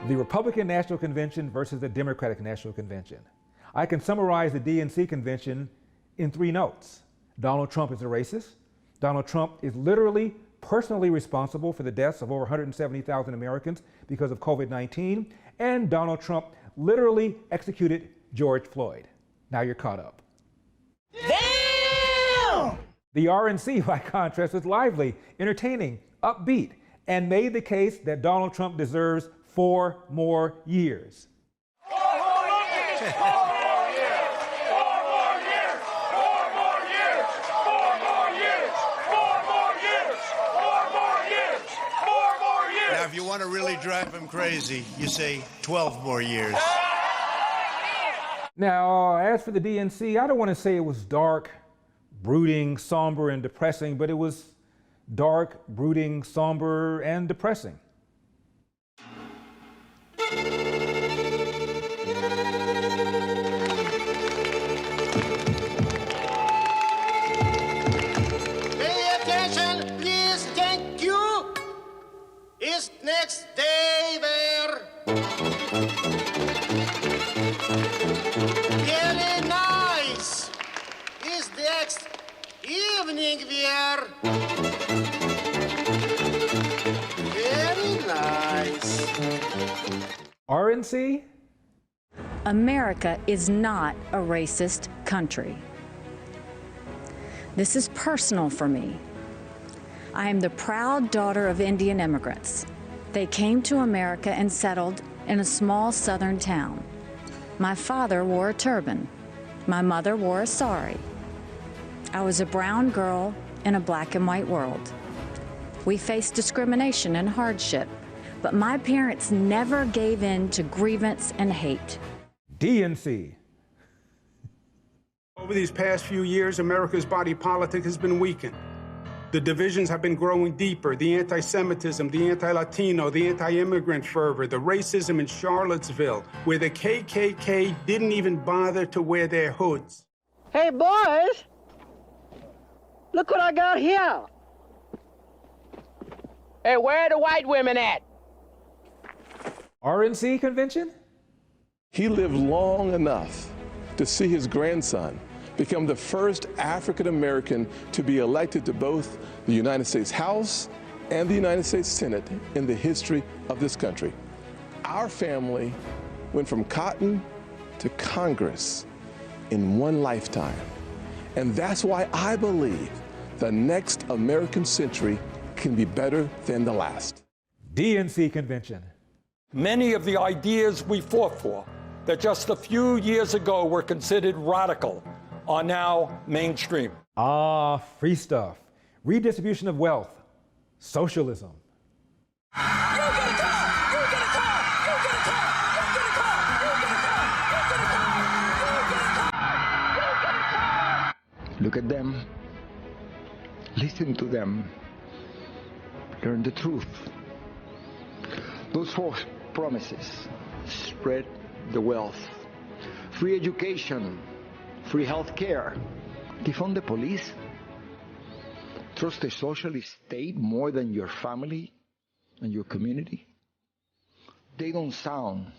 The Republican National Convention versus the Democratic National Convention. I can summarize the DNC convention in 3 notes. Donald Trump is a racist. Donald Trump is literally personally responsible for the deaths of over 170,000 Americans because of COVID-19. And Donald Trump literally executed George Floyd. Now you're caught up. Damn! The RNC, by contrast, was lively, entertaining, upbeat, and made the case that Donald Trump deserves 4 more years. 4 more years! 4 more years! 4 more years! 4 more years! 4 more years! 4 more years! 4 more years! 4 more years! Now, if you want to really drive him crazy, you say 12 more years. Now, as for the DNC, I don't want to say it was dark, brooding, somber, and depressing, but it was dark, brooding, somber, and depressing. Pay attention, please. Thank you. It's next day there. Really nice. It's next evening there. Very nice. RNC? America is not a racist country. This is personal for me. I am the proud daughter of Indian immigrants. They came to America and settled in a small southern town. My father wore a turban. My mother wore a sari. I was a brown girl in a black and white world. We faced discrimination and hardship, but my parents never gave in to grievance and hate. DNC. Over these past few years, America's body politic has been weakened. The divisions have been growing deeper. The anti-Semitism, the anti-Latino, the anti-immigrant fervor, the racism in Charlottesville, where the KKK didn't even bother to wear their hoods. Hey, boys, look what I got here. Hey, where are the white women at? RNC convention? He lived long enough to see his grandson become the first African American to be elected to both the United States House and the United States Senate in the history of this country. Our family went from cotton to Congress in one lifetime. And that's why I believe the next American century can be better than the last. DNC convention. Many of the ideas we fought for that just a few years ago were considered radical are now mainstream. Free stuff, redistribution of wealth, socialism. Look at them, listen to them, learn the truth. Those 4 promises: spread the wealth, free education, free health care, defund the police, trust a socialist state more than your family and your community. They don't sound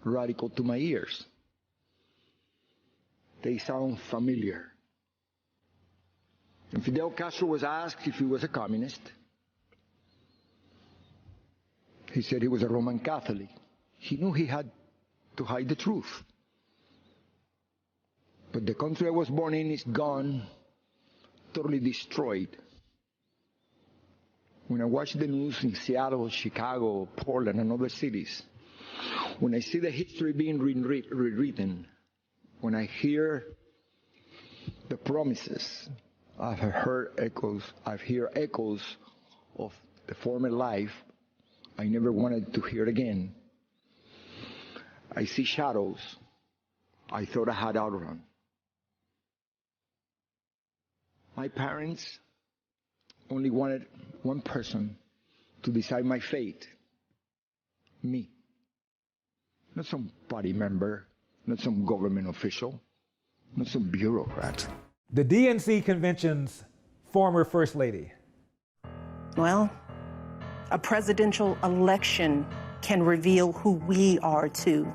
radical to my ears. They sound familiar. And Fidel Castro was asked if he was a communist. He said he was a Roman Catholic. He knew he had to hide the truth. But the country I was born in is gone, totally destroyed. When I watch the news in Seattle, Chicago, Portland, and other cities, when I see the history being rewritten, when I hear the promises, I've heard echoes of the former life I never wanted to hear again. I see shadows I thought I had outrun. My parents only wanted one person to decide my fate. Me. Not some party member, not some government official, not some bureaucrat. The DNC convention's former First Lady. Well, a presidential election can reveal who we are too.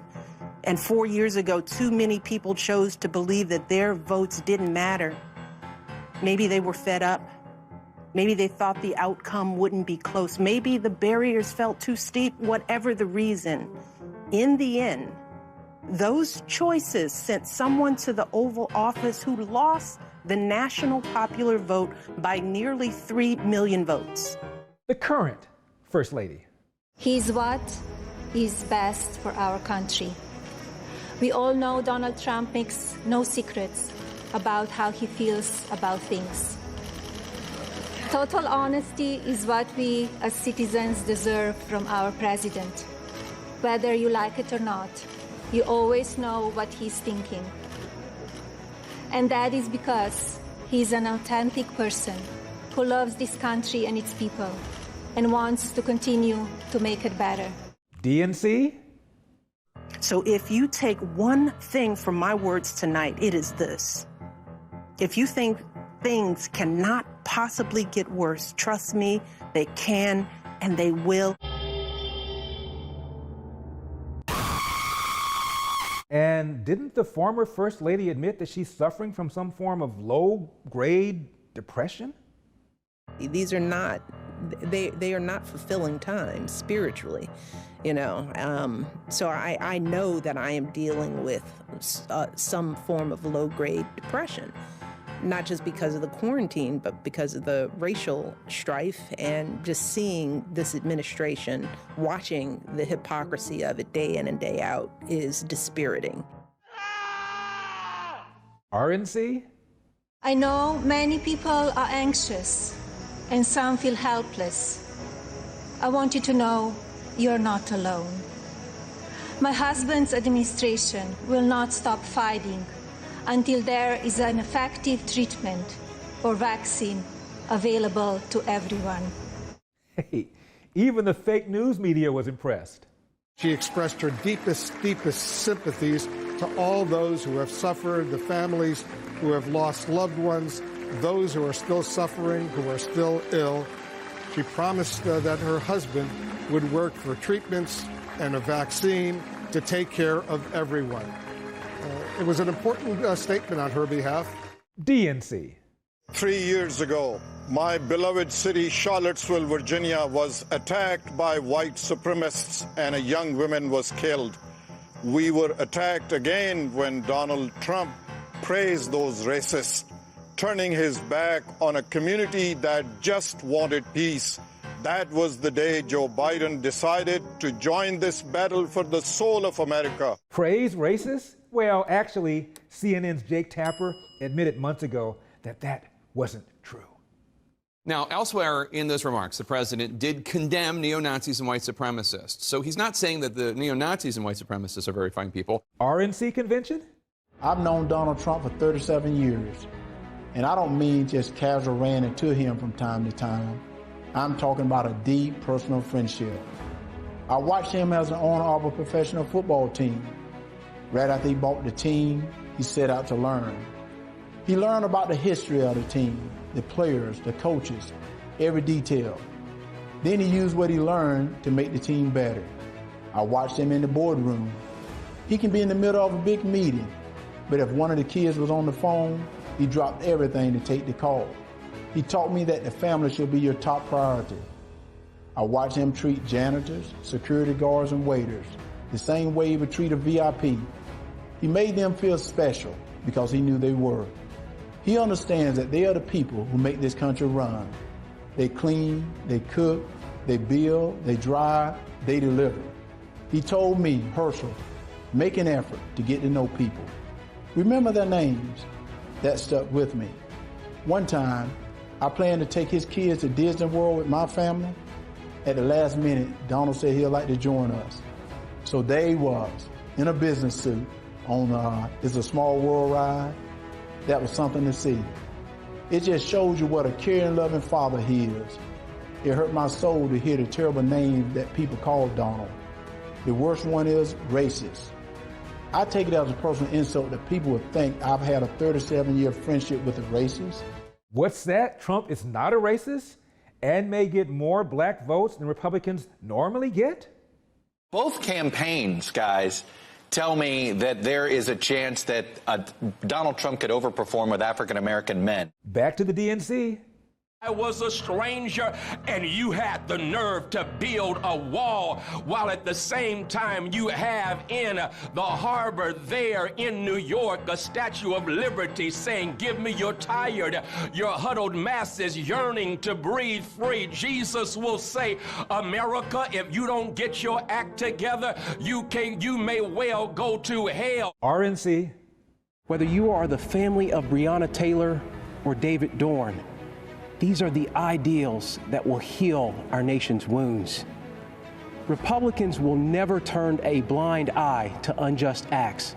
And 4 years ago, too many people chose to believe that their votes didn't matter. Maybe they were fed up. Maybe they thought the outcome wouldn't be close. Maybe the barriers felt too steep, whatever the reason. In the end, those choices sent someone to the Oval Office who lost the national popular vote by nearly 3 million votes. The current First Lady. He's what is best for our country. We all know Donald Trump makes no secrets about how he feels about things. Total honesty is what we as citizens deserve from our president. Whether you like it or not, you always know what he's thinking. And that is because he's an authentic person who loves this country and its people and wants to continue to make it better. DNC. So if you take one thing from my words tonight, it is this. If you think things cannot possibly get worse, trust me, they can and they will. And didn't the former First Lady admit that she's suffering from some form of low-grade depression? These are not, they are not fulfilling times spiritually, you know. So I know that I am dealing with some form of low-grade depression, not just because of the quarantine, but because of the racial strife and just seeing this administration, watching the hypocrisy of it day in and day out is dispiriting. RNC? I know many people are anxious and some feel helpless. I want you to know you're not alone. My husband's administration will not stop fighting until there is an effective treatment or vaccine available to everyone. Hey, even the fake news media was impressed. She expressed her deepest sympathies to all those who have suffered, the families who have lost loved ones, those who are still suffering, who are still ill. She promised that her husband would work for treatments and a vaccine to take care of everyone. It was an important statement on her behalf. DNC. 3 years ago, my beloved city, Charlottesville, Virginia, was attacked by white supremacists and a young woman was killed. We were attacked again when Donald Trump praised those racists, turning his back on a community that just wanted peace. That was the day Joe Biden decided to join this battle for the soul of America. Praise racists? Well, actually, CNN's Jake Tapper admitted months ago that that wasn't true. Now, elsewhere in those remarks, the president did condemn neo-Nazis and white supremacists. So he's not saying that the neo-Nazis and white supremacists are very fine people. RNC convention? I've known Donald Trump for 37 years, and I don't mean just casual ranting to him from time to time. I'm talking about a deep personal friendship. I watched him as an owner of a professional football team. Right after he bought the team, he set out to learn. He learned about the history of the team, the players, the coaches, every detail. Then he used what he learned to make the team better. I watched him in the boardroom. He can be in the middle of a big meeting, but if one of the kids was on the phone, he dropped everything to take the call. He taught me that the family should be your top priority. I watched him treat janitors, security guards, and waiters the same way he would treat a VIP. He made them feel special because he knew they were. He understands that they are the people who make this country run. They clean, they cook, they build, they drive, they deliver. He told me, Herschel, make an effort to get to know people. Remember their names. That stuck with me. One time, I planned to take his kids to Disney World with my family. At the last minute, Donald said he'd like to join us. So there he was, in a business suit, on It's a Small World ride. That was something to see. It just shows you what a caring, loving father he is. It hurt my soul to hear the terrible names that people call Donald. The worst one is racist. I take it as a personal insult that people would think I've had a 37-year friendship with a racist. What's that? Trump is not a racist and may get more black votes than Republicans normally get? Both campaigns, guys, tell me that there is a chance that Donald Trump could overperform with African-American men. Back to the DNC. I was a stranger, and you had the nerve to build a wall, while at the same time you have in the harbor there in New York a Statue of Liberty saying, "Give me your tired, your huddled masses yearning to breathe free." Jesus will say, "America, if you don't get your act together, you may well go to hell." RNC. Whether you are the family of Breonna Taylor or David Dorn, these are the ideals that will heal our nation's wounds. Republicans will never turn a blind eye to unjust acts,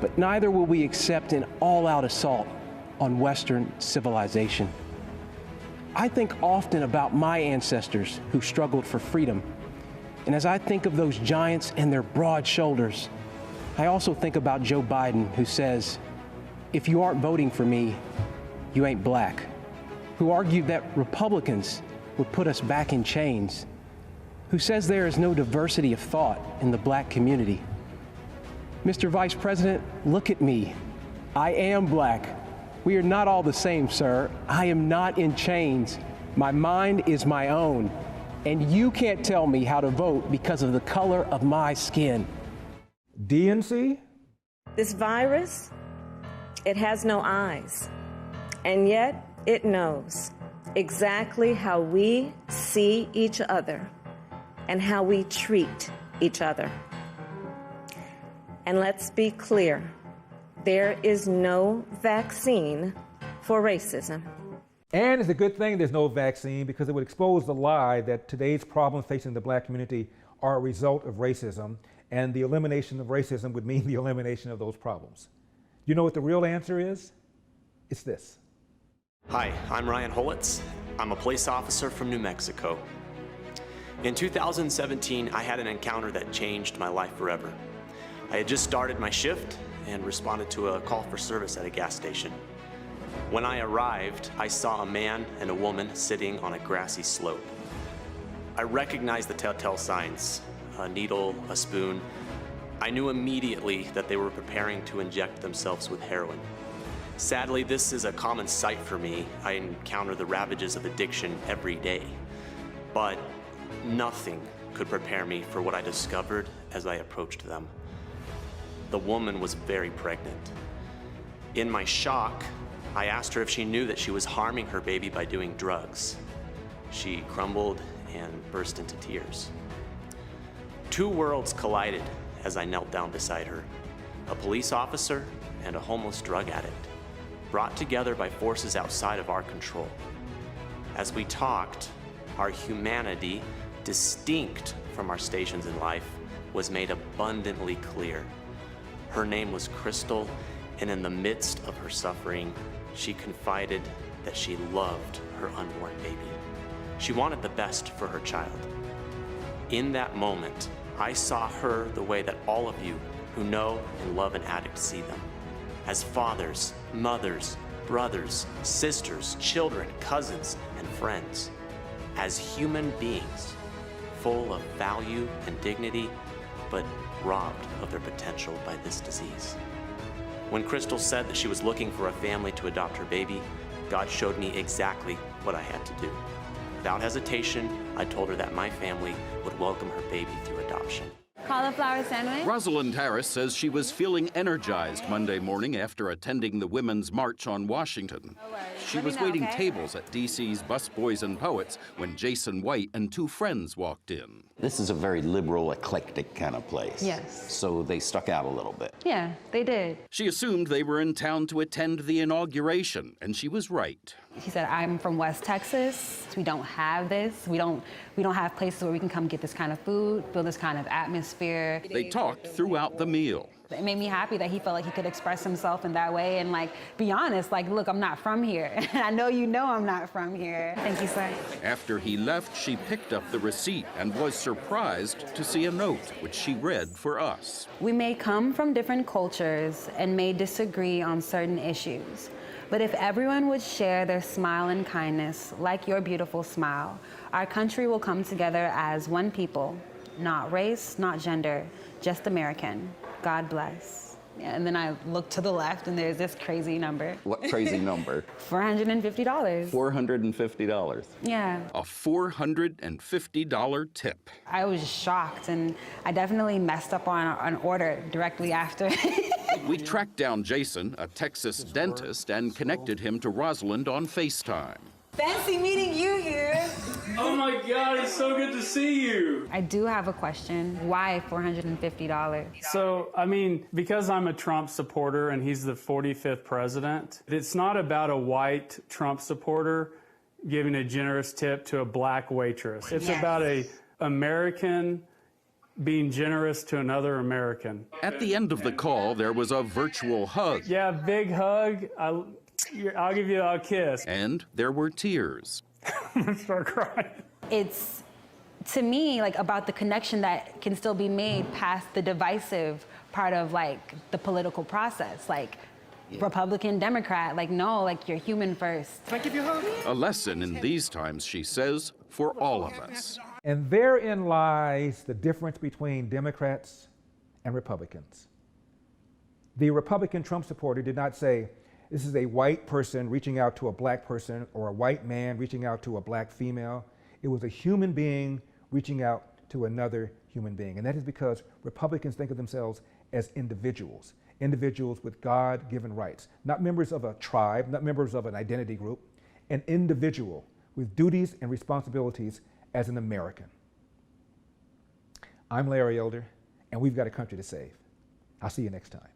but neither will we accept an all-out assault on Western civilization. I think often about my ancestors who struggled for freedom, and as I think of those giants and their broad shoulders, I also think about Joe Biden, who says, "If you aren't voting for me, you ain't black," who argued that Republicans would put us back in chains, who says there is no diversity of thought in the black community. Mr. Vice President, look at me. I am black. We are not all the same, sir. I am not in chains. My mind is my own, and you can't tell me how to vote because of the color of my skin. DNC? This virus, it has no eyes, and yet it knows exactly how we see each other and how we treat each other. And let's be clear, there is no vaccine for racism. And it's a good thing there's no vaccine, because it would expose the lie that today's problems facing the black community are a result of racism, and the elimination of racism would mean the elimination of those problems. You know what the real answer is? It's this. Hi, I'm Ryan Holitz. I'm a police officer from New Mexico. In 2017, I had an encounter that changed my life forever. I had just started my shift and responded to a call for service at a gas station. When I arrived, I saw a man and a woman sitting on a grassy slope. I recognized the telltale signs, a needle, a spoon. I knew immediately that they were preparing to inject themselves with heroin. Sadly, this is a common sight for me. I encounter the ravages of addiction every day. But nothing could prepare me for what I discovered as I approached them. The woman was very pregnant. In my shock, I asked her if she knew that she was harming her baby by doing drugs. She crumbled and burst into tears. Two worlds collided as I knelt down beside her. A police officer and a homeless drug addict, brought together by forces outside of our control. As we talked, our humanity, distinct from our stations in life, was made abundantly clear. Her name was Crystal, and in the midst of her suffering, she confided that she loved her unborn baby. She wanted the best for her child. In that moment, I saw her the way that all of you who know and love an addict see them. As fathers, mothers, brothers, sisters, children, cousins, and friends. As human beings, full of value and dignity, but robbed of their potential by this disease. When Crystal said that she was looking for a family to adopt her baby, God showed me exactly what I had to do. Without hesitation, I told her that my family would welcome her baby through adoption. Cauliflower sandwich. Rosalind Harris says she was feeling energized Monday morning after attending the Women's March on Washington. She was waiting tables at DC's Busboys and Poets when Jason White and two friends walked in. This is a very liberal, eclectic kind of place. Yes. So they stuck out a little bit. Yeah, they did. She assumed they were in town to attend the inauguration, and she was right. He said, "I'm from West Texas. We don't have this. We don't have places where we can come get this kind of food, feel this kind of atmosphere." They talked throughout the meal. It made me happy that he felt like he could express himself in that way and be honest, look, I'm not from here. And I know you know I'm not from here. Thank you, sir. After he left, she picked up the receipt and was surprised to see a note, which she read for us. We may come from different cultures and may disagree on certain issues. But if everyone would share their smile and kindness, like your beautiful smile, our country will come together as one people, Not race, not gender, just American. God bless. Yeah, and then I look to the left and there's this crazy number. What crazy number? $450. $450. Yeah. A $450 tip. I was shocked, and I definitely messed up on an order directly after. We tracked down Jason, a Texas dentist, and connected him to Rosalind on FaceTime. Fancy meeting you here. Oh my God, it's so good to see you. I do have a question. Why $450? So, I mean, because I'm a Trump supporter and he's the 45th president, it's not about a white Trump supporter giving a generous tip to a black waitress. It's about a American being generous to another American. At the end of the call, there was a virtual hug. Yeah, big hug. I'll give you a kiss. And there were tears. I'm gonna start crying. It's, to me, like about the connection that can still be made past the divisive part of like the political process. Like Republican, Democrat, like no, like you're human first. Can I give you a hug? A lesson in these times, she says, for all of us. And therein lies the difference between Democrats and Republicans. The Republican Trump supporter did not say, this is a white person reaching out to a black person or a white man reaching out to a black female. It was a human being reaching out to another human being. And that is because Republicans think of themselves as individuals, individuals with God-given rights, not members of a tribe, not members of an identity group, an individual with duties and responsibilities as an American. I'm Larry Elder, and we've got a country to save. I'll see you next time.